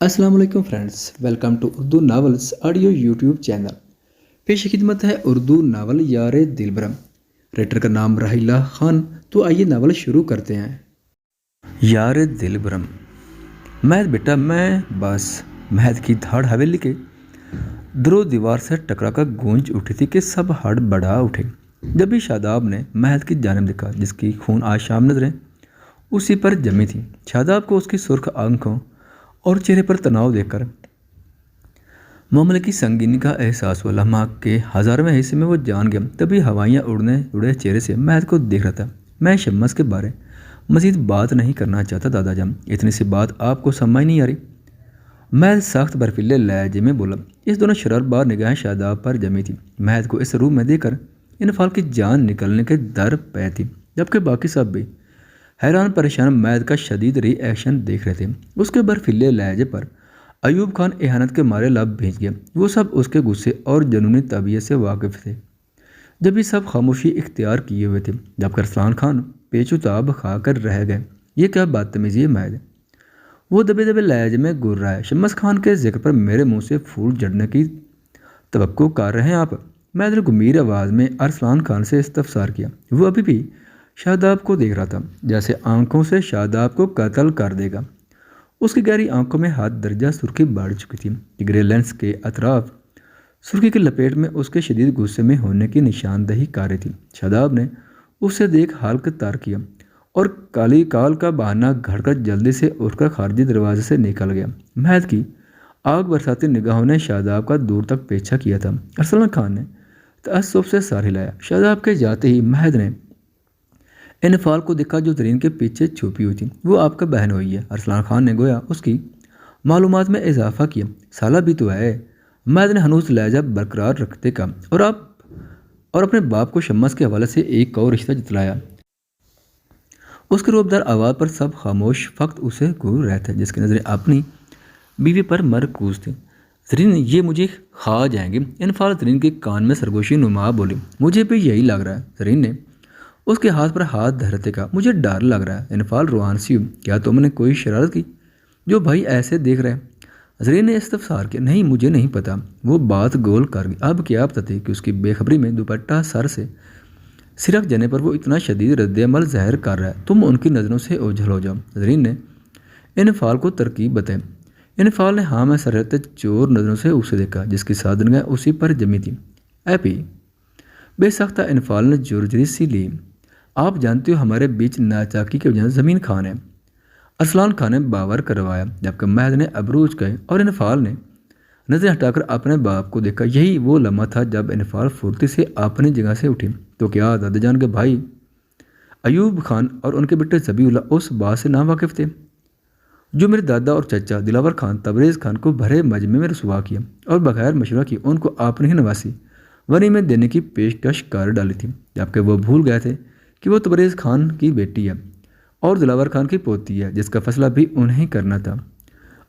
अस्सलाम वालेकुम friends, welcome to Urdu novels audio YouTube channel. पेश खिदमत है उर्दू नावल यार दिलबरम। राइटर का नाम राहिला खान। तो आइए नावल शुरू करते हैं। यार दिलबरम। महद बेटा मैं बस। महद की धाड़ हवेली के दरो दीवार से टकरा कर गूंज उठी थी कि सब हड़ बढ़ा उठे जब भी शादाब ने महद की जानिब देखा, जिसकी खून आज शाम नजरें उसी पर जमी थी। शादाब को उसकी सुर्ख आंखों और चेहरे पर तनाव देखकर मामले की संगीनी का एहसास हुआ। लम्हा के हज़ारवें हिस्से में वो जान गया। तभी हवाइयाँ उड़ने उड़े चेहरे से महद को देख रहा था। मैं शम्मस के बारे मज़ीद बात नहीं करना चाहता दादा जान, इतनी सी बात आपको समझ नहीं आ रही। महद सख्त बर्फीले लहजे में बोला। इस दोनों शरारतबार निगाहें शादाब पर जमी थी। महद को इस रूम में देखकर इनफाल की जान निकलने के दर पे थी, जबकि बाकी सब भी हैरान परेशान महद का शदीद रिएक्शन देख रहे थे। उसके बर्फीले लहजे पर अयूब खान एहनत के मारे लब भेज गया। वो सब उसके गुस्से और जुनूनी तबीयत से वाकिफ थे। जब भी सब खामोशी इख्तियार किए हुए थे, जबकि अरसलान खान पेचुताब खा कर रह गए। ये क्या बदतमीजी है महद, वो दबे दबे लहजे में गुर रहा है। शम्मस खान के जिक्र पर मेरे मुंह से फूल जड़ने की तवक्को कर रहे हैं आप? महद ने गंभीर आवाज़ में अरसलान खान से इस्तफसार किया। वो अभी भी शादाब को देख रहा था, जैसे आंखों से शादाब को कत्ल कर देगा। उसकी गहरी आंखों में हाथ दर्जा सुर्खी बढ़ चुकी थी। ग्रे लेंस के अतराफ सुर्खी की लपेट में उसके शदीद गुस्से में होने की निशानदही कर रही थी। शादाब ने उसे देख हल्क तार किया और काली काल का बहाना घड़कर जल्दी से उठकर खारजी दरवाजे से निकल गया। महद की आग बरसाती निगाहों ने शादाब का दूर तक पीछा किया था। अरसलान खान ने तअस्सुफ से सर हिलाया। शादाब के जाते ही महद ने इनफाल को देखा, जो जरीन के पीछे छुपी हुई थी। वो आपका बहन हुई है। अरसलान खान ने गोया उसकी मालूमात में इजाफा किया। साला भी तो है। महद ने हनूस लहजा बरकरार रखते कहा, और अपने बाप को शम्मस के हवाले से एक और रिश्ता जतलाया। उसके रूबदार आवाज़ पर सब खामोश, फक्त उसे घूर रहे थे, जिसकी नज़रें अपनी बीवी पर मरकूज थी। जरीन ये मुझे खा जाएंगे। इनफाल जरीन के कान में सरगोशी नुमा बोली। मुझे भी यही लग रहा है। जरीन ने उसके हाथ पर हाथ धरते का, मुझे डर लग रहा है। इनफाल रुआन सी, क्या तुमने कोई शरारत की जो भाई ऐसे देख रहे हैं? जरीन ने इस्तफसार किया। नहीं, मुझे नहीं पता। वो बात गोल कर गई। अब क्या पता थी कि उसकी बेखबरी में दुपट्टा सर से सिरक जाने पर वो इतना शदीद रद्द-ए-अमल ज़ाहिर कर रहा है। तुम उनकी नज़रों से ओझल हो जाओ। जरीन ने इनफाल को तरकीब बताई। इनफाल ने हाँ में सरहते चोर नज़रों से उसे देखा, जिसकी सात निगाहें उसी पर जमी थी। ऐपी बेसख्ता इनफाल ने जोरजरी सी ली। आप जानते हो हमारे बीच नाचाकी की वजह ज़मीन खान है। अरसलान खान ने बावर करवाया, जबकि महद ने अबरूज कहे और इनफाल ने नज़रें हटाकर अपने बाप को देखा। यही वो लम्हा था जब इनफाल फुर्ती से अपनी जगह से उठी। तो क्या दादा जान के भाई अयूब खान और उनके बेटे ज़बीउल्लाह उस बात से ना वाकिफ़ थे जो मेरे दादा और चचा दिलावर खान तबरेज़ खान को भरे मजमे में रसवा किया और बगैर मशवरा की उनको आपने ही नवासी वनी में देने की पेशकश कर डाली थी, जबकि वो भूल गए थे कि वो तबरेज़ खान की बेटी है और दिलावर खान की पोती है, जिसका फैसला भी उन्हें ही करना था।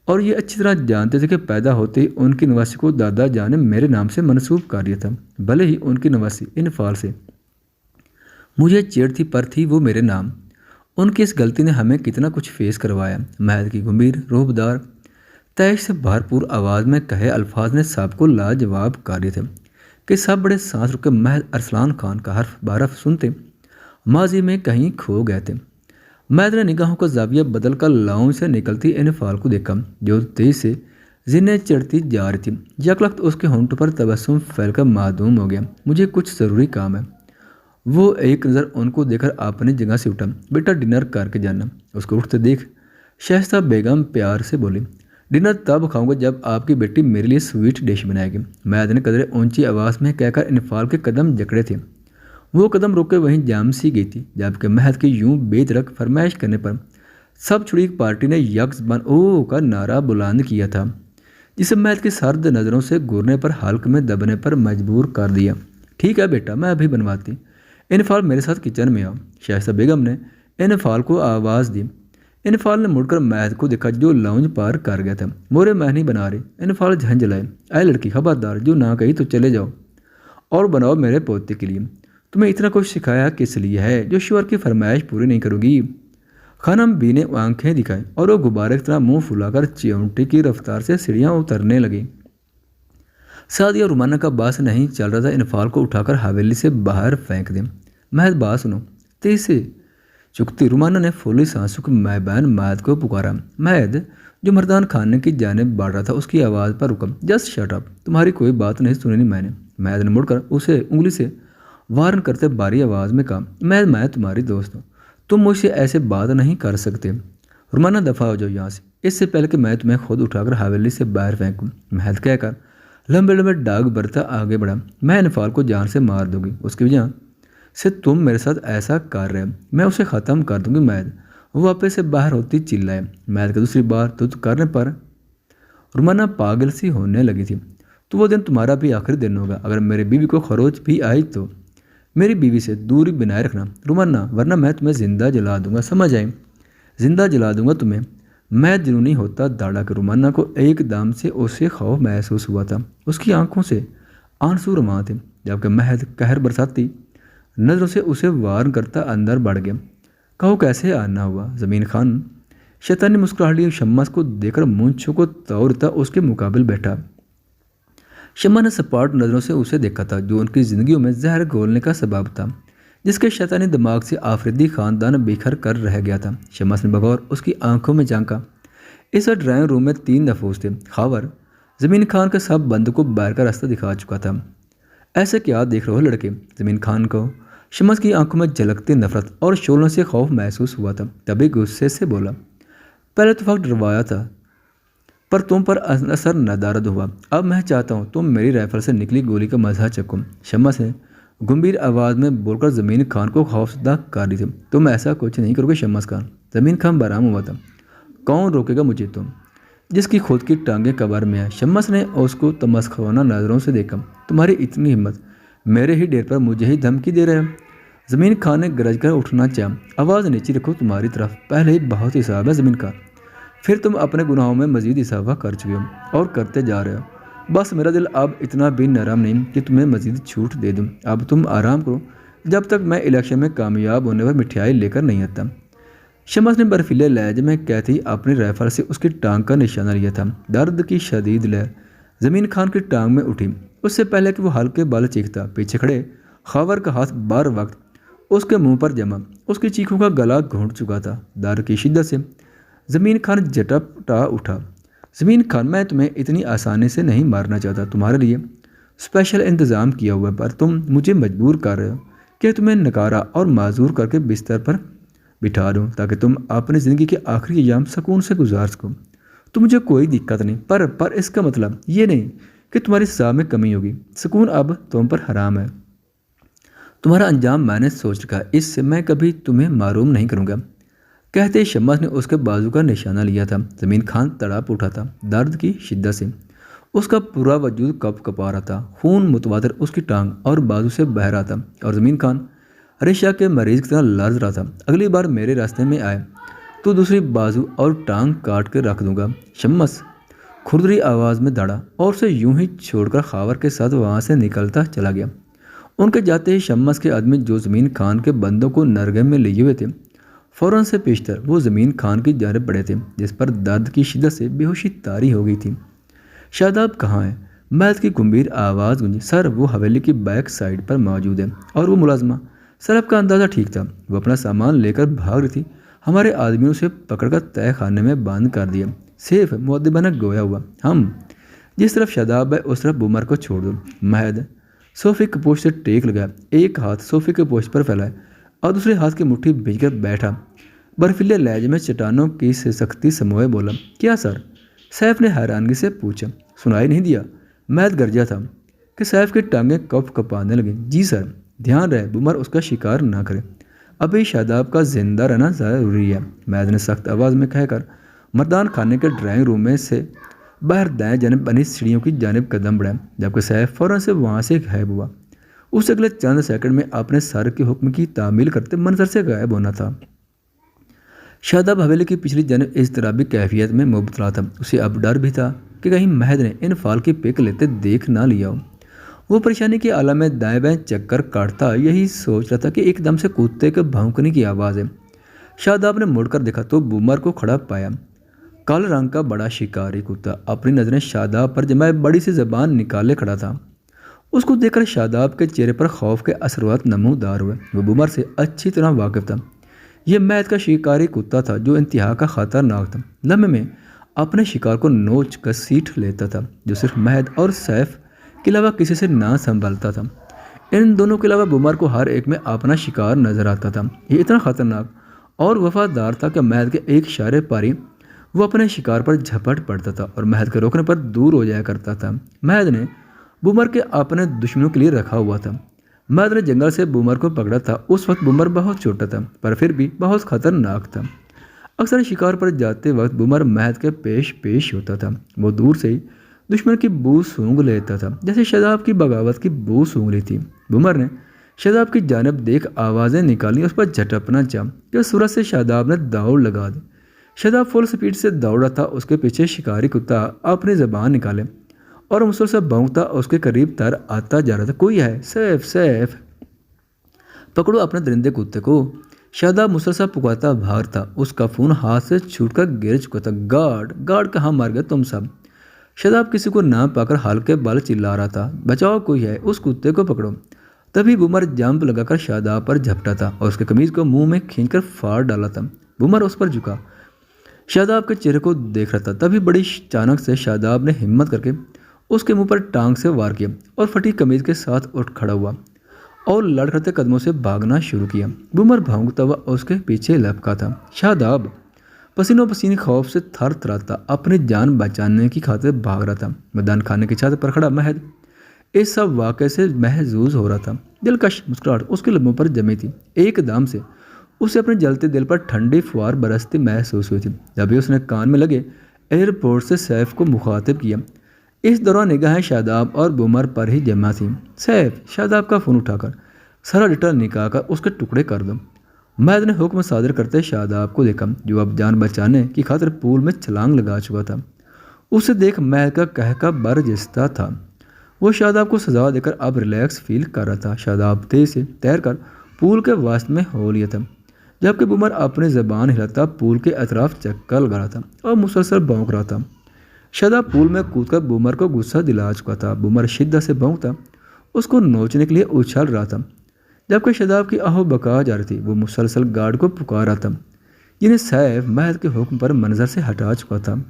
और ये अच्छी तरह जानते थे कि पैदा होते ही उनकी नवासी को दादा जान ने मेरे नाम से मनसूब कर दिया था, भले ही उनकी नवासी इनफाल से मुझे चेड़ थी, पर थी वो मेरे नाम। उनकी इस गलती ने हमें कितना कुछ फेस करवाया। महद की गंभीर रूबदार तैश से भरपूर आवाज़ में कहे अल्फाज ने सबको लाजवाब कर दिए थे कि सब बड़े सांस रुके महद अरसलान खान का हर्फ बरफ सुनते माजी में कहीं खो गए थे। महद ने निगाहों का जाविया बदल कर लाउंज से निकलती इनफाल को देखा, जो तेज से जिन्हें चढ़ती जा रही थी। यकलख्त उसके होंठों पर तबस्सुम फैलकर मादूम हो गया। मुझे कुछ ज़रूरी काम है। वो एक नज़र उनको देखकर अपनी जगह से उठा। बेटा डिनर करके जाना। उसको उठते देख शहज़ादा बेगम प्यार से बोली। डिनर तब खाऊंगा जब आपकी बेटी मेरे लिए स्वीट डिश बनाएगी। महद ने कदरे ऊंची आवाज़ में कहकर इनफाल के कदम जकड़े थे। वो कदम रोके वहीं जाम सी गई थी, जबकि महद की यूं बेदरक फरमाइश करने पर सब छुड़ी पार्टी ने यकज़बान ओ का नारा बुलंद किया था, जिसे महद की सर्द नज़रों से घूरने पर हल्क में दबने पर मजबूर कर दिया। ठीक है बेटा, मैं अभी बनवाती। इनफाल मेरे साथ किचन में आओ। शहज़ादा बेगम ने इनफाल को आवाज़ दी। इनफाल ने मुड़कर महद को देखा, जो लाउंज पार कर गया था। मोरे मैं नहीं बना रही। इनफाल झंझलाए। ऐ लड़की खबरदार, जो ना कही तो चले जाओ और बनाओ मेरे पोते के लिए। तुम्हें इतना कुछ सिखाया किस लिए है जो ईश्वर की फरमाइश पूरी नहीं करोगी? खानम बी ने आंखें दिखाई और वो गुब्बारे की तरह मुंह फुलाकर चिमटी की रफ्तार से सीढ़ियां उतरने लगी। सादिया और रुमाना का बास नहीं चल रहा था, इन फाल को उठाकर हवेली से बाहर फेंक दे। महद बात सुनो। तेज से चुकती रुमाना ने फूली सांसों की महबैन महद को पुकारा। महद जो मर्दान खाने की जानिब बढ़ रहा था उसकी आवाज़ पर रुका। जस्ट शट अप, तुम्हारी कोई बात नहीं सुनी नहीं मैंने। महद ने मुड़कर उसे उंगली से वार्न करते भारी आवाज़ में कहा, मैं तुम्हारी दोस्त हूँ, तुम मुझसे ऐसे बात नहीं कर सकते। रुमाना दफ़ा हो जाओ यहाँ से, इससे पहले कि मैं तुम्हें खुद उठाकर हवेली से बाहर फेंकूँ। महद कहकर लंबे लंबे डाग बरता आगे बढ़ा। मैं इनफाल को जान से मार दूंगी, उसकी वजह से तुम मेरे साथ ऐसा कर रहे हो, मैं उसे ख़त्म कर दूंगी। महद वो वापस से बाहर होती चिल्लाए। महद के दूसरी बार तुझ करने पर रुमाना पागल सी होने लगी थी। तो वो दिन तुम्हारा भी आखिरी दिन होगा। अगर मेरी बीवी को खरोच भी आई तो मेरी बीवी से दूरी बनाए रखना रुमाना, वरना मैं तुम्हें ज़िंदा जला दूंगा, समझ आए? ज़िंदा जला दूंगा तुम्हें। मैं जुनूनी होता दाड़ा के रुमाना को एकदम से उसे खौफ महसूस हुआ था। उसकी आंखों से आंसू रवां थे, जबकि महद कहर बरसाती नज़रों से उसे वार करता अंदर बढ़ गया। कहो कैसे आना हुआ? ज़मीन खान शैतानी मुस्कुराहट लिए शम्मास को देखकर मूंछों को तोड़ता उसके मुकाबले बैठा। शम्मा ने सपाट नज़रों से उसे देखा था, जो उनकी ज़िंदगियों में जहर घोलने का सबब था, जिसके शैतानी दिमाग से आफरीदी खानदान बिखर कर रह गया था। शम्मास ने बगौर उसकी आंखों में झांका। इस ड्राइंग रूम में 3 नफूस थे। खावर ज़मीन खान के सब बंद को बाहर का रास्ता दिखा चुका था। ऐसे क्या देख रहे हो लड़के? ज़मीन खान को शम्मास की आंखों में झलकती नफरत और शोलों से खौफ महसूस हुआ था। तभी गुस्से से बोला, पहले तो वक्त डरवाया था पर तुम पर असर नदारद हुआ। अब मैं चाहता हूँ तुम मेरी राइफल से निकली गोली का मज़ा चखो। शम्मास ने गंभीर आवाज़ में बोलकर ज़मीन खान को खौफजदा कर दी थी। तुम ऐसा कुछ नहीं करोगे शम्मास खान। ज़मीन खान बराम हुआ था। कौन रोकेगा मुझे? तुम जिसकी खुद की टांगें कबर में है। शम्मास ने उसको तमस्खाना नज़रों से देखा। तुम्हारी इतनी हिम्मत, मेरे ही डेर पर मुझे ही धमकी दे रहे हो? ज़मीन खान ने गरज कर उठना चाहा। आवाज़ नीचे रखो, तुम्हारी तरफ पहले ही बहुत हिसाब है ज़मीन खान, फिर तुम अपने गुनाहों में मज़ीद इजाफा कर चुके हो और करते जा रहे हो। बस मेरा दिल अब इतना भी नरम नहीं कि तुम्हें मज़ीद छूट दे दूँ। अब तुम आराम करो जब तक मैं इलेक्शन में कामयाब होने पर मिठाई लेकर नहीं आता। शम्मास ने बर्फीले लहजे में कहती अपनी राइफल से उसकी टांग का निशाना लिया था। दर्द की शदीद लहर ज़मीन खान की टांग में उठी। उससे पहले कि वो हल्के बल चीखता, पीछे खड़े खावर का हाथ बार वक्त उसके मुंह पर जमा। उसकी चीखों का गला घोंट चुका था। दर्द की शिद्दत से ज़मीन खान झटपटा उठा। ज़मीन खान, मैं तुम्हें इतनी आसानी से नहीं मारना चाहता। तुम्हारे लिए स्पेशल इंतज़ाम किया हुआ है, पर तुम मुझे मजबूर कर रहे हो कि तुम्हें नकारा और माजूर करके बिस्तर पर बिठा दूँ ताकि तुम अपनी ज़िंदगी के आखिरी अयाम सुकून से गुजार सको। तो मुझे कोई दिक्कत नहीं, पर इसका मतलब ये नहीं कि तुम्हारी सज़ा में कमी होगी। सुकून अब तुम पर हराम है। तुम्हारा अंजाम मैंने सोच रखा है, इससे मैं कभी तुम्हें मारूम नहीं करूँगा। कहते शम्मास ने उसके बाजू का निशाना लिया था। ज़मीन खान तड़प उठा था। दर्द की शिद्दत से उसका पूरा वजूद कप कपा रहा था। खून मुतवातिर उसकी टांग और बाजू से बह रहा था और ज़मीन खान रेशा के मरीज की तरह लर्ज रहा था। अगली बार मेरे रास्ते में आए तो दूसरी बाजू और टांग काट कर रख दूंगा। शम्मास खुरदरी आवाज़ में दड़ा और उसे यूं ही छोड़कर खावर के साथ वहाँ से निकलता चला गया। उनके जाते ही शम्मास के आदमी जो ज़मीन खान के बंदों को नरगे में लिए हुए थे, फ़ौरन से पेशतर वो ज़मीन खान की जानिब बढ़े थे, जिस पर दर्द की शिद्दत से बेहोशी तारी हो गई थी। शादाब कहाँ है? महद की गंभीर आवाज़ गूंजी। सर, वो हवेली की बैक साइड पर मौजूद है। और वो मुलाजमा? सर, आपका अंदाज़ा ठीक था, वो अपना सामान लेकर भाग रही थी। हमारे आदमियों से पकड़कर तय खाने में बंद कर दिया। सिर्फ मुअद्दिबाना गोया हुआ, हम जिस तरफ शादाब है उस तरफ बुमर को छोड़ दो। महद सोफे के पोस्ट से टेक लगाया, एक हाथ सोफे के पोस्ट पर फैलाए और दूसरे हाथ की मुट्ठी भेजकर बैठा। बर्फीले लहजे में चट्टानों की सख्ती समोए बोला, क्या सर? सैफ ने हैरानगी से पूछा। सुनाई नहीं दिया? महद गरजा था कि सैफ की टांगें कप कपाने लगी। जी सर। ध्यान रहे बुमर उसका शिकार ना करे, अभी शादाब का जिंदा रहना ज़रूरी है। महद ने सख्त आवाज़ में कहकर मर्दान खाने के ड्राइंग रूम में से बाहर दाएं जानब बनी सीढ़ियों की जानिब कदम बढ़ाया, जबकि सैफ फ़ौरन से वहाँ से गायब हुआ। उस अगले चंद सेकंड में अपने सर के हुक्म की तामील करते मंजर से गायब होना था। शादाब हवेली की पिछली जानिब इज़्तिराबी कैफियत में मुबतला था। उसे अब डर भी था कि कहीं महद ने इन फाल की पिक लेते देख ना लिया हो। वो परेशानी के आलम में दाएं बाएं चक्कर काटता यही सोच रहा था कि एकदम से कुत्ते के भौंकने की आवाज़ है। शादाब ने मुड़कर देखा तो बूमर को खड़ा पाया। काले रंग का बड़ा शिकारी कुत्ता अपनी नज़रें शादाब पर जमाए बड़ी सी जबान निकाले खड़ा था। उसको देखकर शादाब के चेहरे पर खौफ के असरात नमूदार हुए। वो बूमर से अच्छी तरह वाकिफ था। यह मैद का शिकारी कुत्ता था जो इंतहा का ख़तरनाक था। लम्हे में अपने शिकार को नोच कर सीट लेता था, जो सिर्फ महद और सैफ के अलावा किसी से ना संभलता था। इन दोनों के अलावा बूमर को हर एक में अपना शिकार नजर आता था। ये इतना खतरनाक और वफादार था कि महद के एक इशारे पर ही वो अपने शिकार पर झपट पड़ता था और महद के रोकने पर दूर हो जाया करता था। महद ने बूमर के अपने दुश्मनों के लिए रखा हुआ था। महद ने जंगल से बूमर को पकड़ा था। उस वक्त बूमर बहुत छोटा था, पर फिर भी बहुत खतरनाक था। अक्सर शिकार पर जाते वक्त बूमर महद के पेश होता था। वो दूर से ही दुश्मन की बू सूंघ लेता था, जैसे शादाब की बगावत की बू सूंघ ली थी। बूमर ने शादाब की जानिब देख आवाज़ें निकाली, उस पर झटपना चाहा कि सूरत से शादाब ने दौड़ लगा दी। शादाब फुल स्पीड से दौड़ रहा था। उसके पीछे शिकारी कुत्ता अपनी ज़बान निकाले और मुसलसल भौंकता उसके करीब तर आता जा रहा था। कोई है, सैफ सैफ, पकड़ो अपने दरिंदे कुत्ते को। शादाब मुसलसल पुकारता भागता। उसका फ़ोन हाथ से छूटकर गिर चुका था। गार्ड गार्ड, कहाँ मार गए तुम सब? शादाब किसी को ना पाकर हल्के बल चिल्ला रहा था। बचाओ, कोई है, उस कुत्ते को पकड़ो। तभी बूमर जंप लगाकर शादाब पर झपटा था और उसके कमीज को मुंह में खींचकर फाड़ डाला था। बूमर उस पर झुका, शादाब के चेहरे को देख रहा था। तभी बड़ी अचानक से शादाब ने हिम्मत करके उसके मुंह पर टांग से वार किया और फटी कमीज के साथ उठ खड़ा हुआ और लड़खड़ते कदमों से भागना शुरू किया। बूमर भागता हुआ उसके पीछे लपका था। शादाब पसीनों पसीने खौफ से थर थराता अपनी जान बचाने की खातिर भाग रहा था। मैदान खाने की छत पर खड़ा महद इस सब वाक़े से महजूज हो रहा था। दिलकश मुस्कुराहट उसके लबों पर जमी थी। एकदम से उसे अपने जलते दिल पर ठंडी फुहार बरसती महसूस हुई थी। जब उसने कान में लगे एयरपोर्ट से सैफ को मुखातिब किया। इस दौरान निगाहें शादाब और बूमर पर ही जमा थी। सैफ, शादाब का फ़ोन उठाकर सारा डिटेल निकाल कर उसके टुकड़े कर दो। महद ने हुक्म सादर करते शादाब को देखा, जो अब जान बचाने की खातिर पूल में छलांग लगा चुका था। उसे देख महद का कहका बरजिस्ता था। वो शादाब को सजा देकर अब रिलैक्स फील कर रहा था। शादाब तेज से तैर कर पूल के वास्त में हो लिया था, जबकि बूमर अपनी ज़बान हिलाता पूल के अतराफ चक्कर लगा रहा था और मुसलसल भौंक रहा था। शादाब पूल में कूदकर बूमर को गुस्सा दिला चुका था। बूमर शिद्दत से भौंकता उसको नोचने के लिए उछल रहा था, जबकि शादाब की आहो बका जा रही थी। वो मुसलसल गार्ड को पुकार रहा था, जिन्हें सैफ महद के हुक्म पर मंजर से हटा चुका था।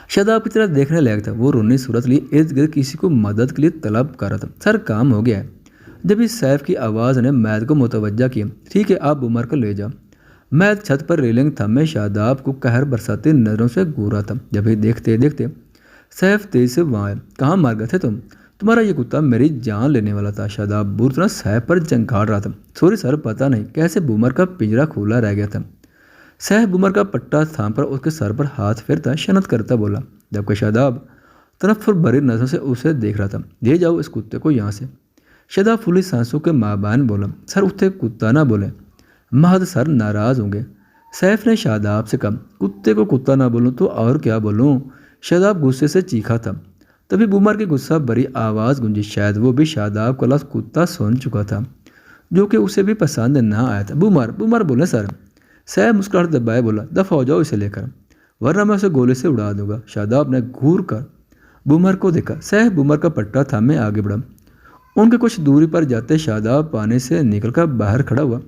शादाब की तरफ देखने लायक था। वो रोनी सूरत लिए इर्द गिर्द किसी को मदद के लिए तलब कर रहा था। सर, काम हो गया है। जब इस सैफ की आवाज़ ने महद को मुतवज्जा किया। ठीक है, आप बूमर को ले जाओ। महद छत पर रेलिंग थमे शादाब को कहर बरसाती नज़रों से घूर रहा था। जब ही देखते देखते सैफ तेज से वहाँ आया। कहाँ मार गए थे तुम? तुम्हारा ये कुत्ता मेरी जान लेने वाला था। शादाब बुरी तरह सैफ पर जंघाड़ रहा था। सॉरी सर, पता नहीं कैसे बूमर का पिंजरा खुला रह गया था। सैफ बूमर का पट्टा थाम पर उसके सर पर हाथ फेरता शनत करता बोला, जबकि शादाब तनफ्फुर भरी नज़रों से उसे देख रहा था। ले जाओ इस कुत्ते को यहाँ से। शादाब फूली सांसों के माबान बोला, सर उठे, कुत्ता ना बोले, महद सर नाराज़ होंगे। सैफ ने शादाब से कहा, कुत्ते को कुत्ता ना बोलूँ तो और क्या बोलूँ? शादाब गुस्से से चीखा था। तभी बूमर की गुस्सा भरी आवाज़ गूंजी। शायद वो भी शादाब का लफ्ज़ कुत्ता सुन चुका था, जो कि उसे भी पसंद ना आया था। बूमर बूमर बोले सर। सैफ मुस्कुराहट दबाए बोला, दफ़ा हो जाओ इसे लेकर, वरना मैं उसे गोले से उड़ा दूंगा। शादाब ने घूर कर बूमर को देखा। सैफ बूमर का पट्टा थामे आगे बढ़ा। उनके कुछ दूरी पर जाते शादाब पानी से निकलकर बाहर खड़ा हुआ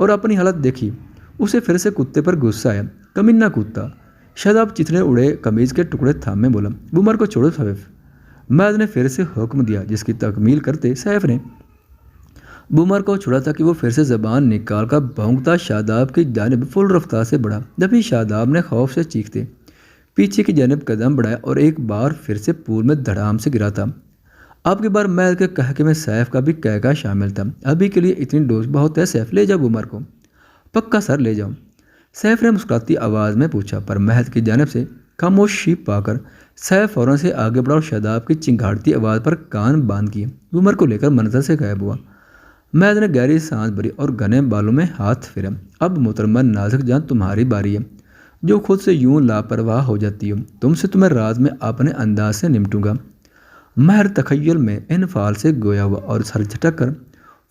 और अपनी हालत देखी। उसे फिर से कुत्ते पर गुस्सा आया। कमीना कुत्ता। शादाब चिथड़े उड़े कमीज के टुकड़े थामे बोला, बूमर को छोड़ो सैफ। महद ने फिर से हुक्म दिया, जिसकी तकमील करते सैफ ने बूमर को छोड़ा था कि वो फिर से ज़बान निकाल कर भौंकता शादाब की जानिब फुल रफ्तार से बढ़ा। जब ही शादाब ने खौफ से चीखते पीछे की जानिब कदम बढ़ाया और एक बार फिर से पूल में धड़ाम से गिरा था। अब की बार महद के कहके में सैफ का भी कहका शामिल था। अभी के लिए इतनी डोज बहुत है सैफ, ले जाओ बूमर को। पक्का सर, ले जाओ, सैफ ने मुस्कुराती आवाज़ में पूछा। पर महद की जानिब से खामोशी पाकर सैफ फौरन से आगे बढ़ा और शादाब की चिंगाड़ती आवाज़ पर कान बांध किए बूमर को लेकर मंजर से गायब हुआ। महद ने गहरी सांस भरी और घने बालों में हाथ फेरा। अब मोहतरमा नाज़िक जान, तुम्हारी बारी है, जो खुद से यूं लापरवाह हो जाती हो। तुमसे तुम्हें रात में अपने अंदाज से निपटूंगा। महर तखय्युल में इनफाल से गोया हुआ और सर झटक कर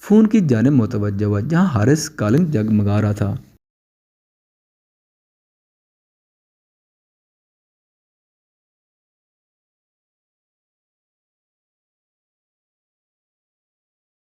फ़ोन की जानिब मुतवज्जा हुआ, जहाँ हारिस कॉलिंग जगमगा रहा था।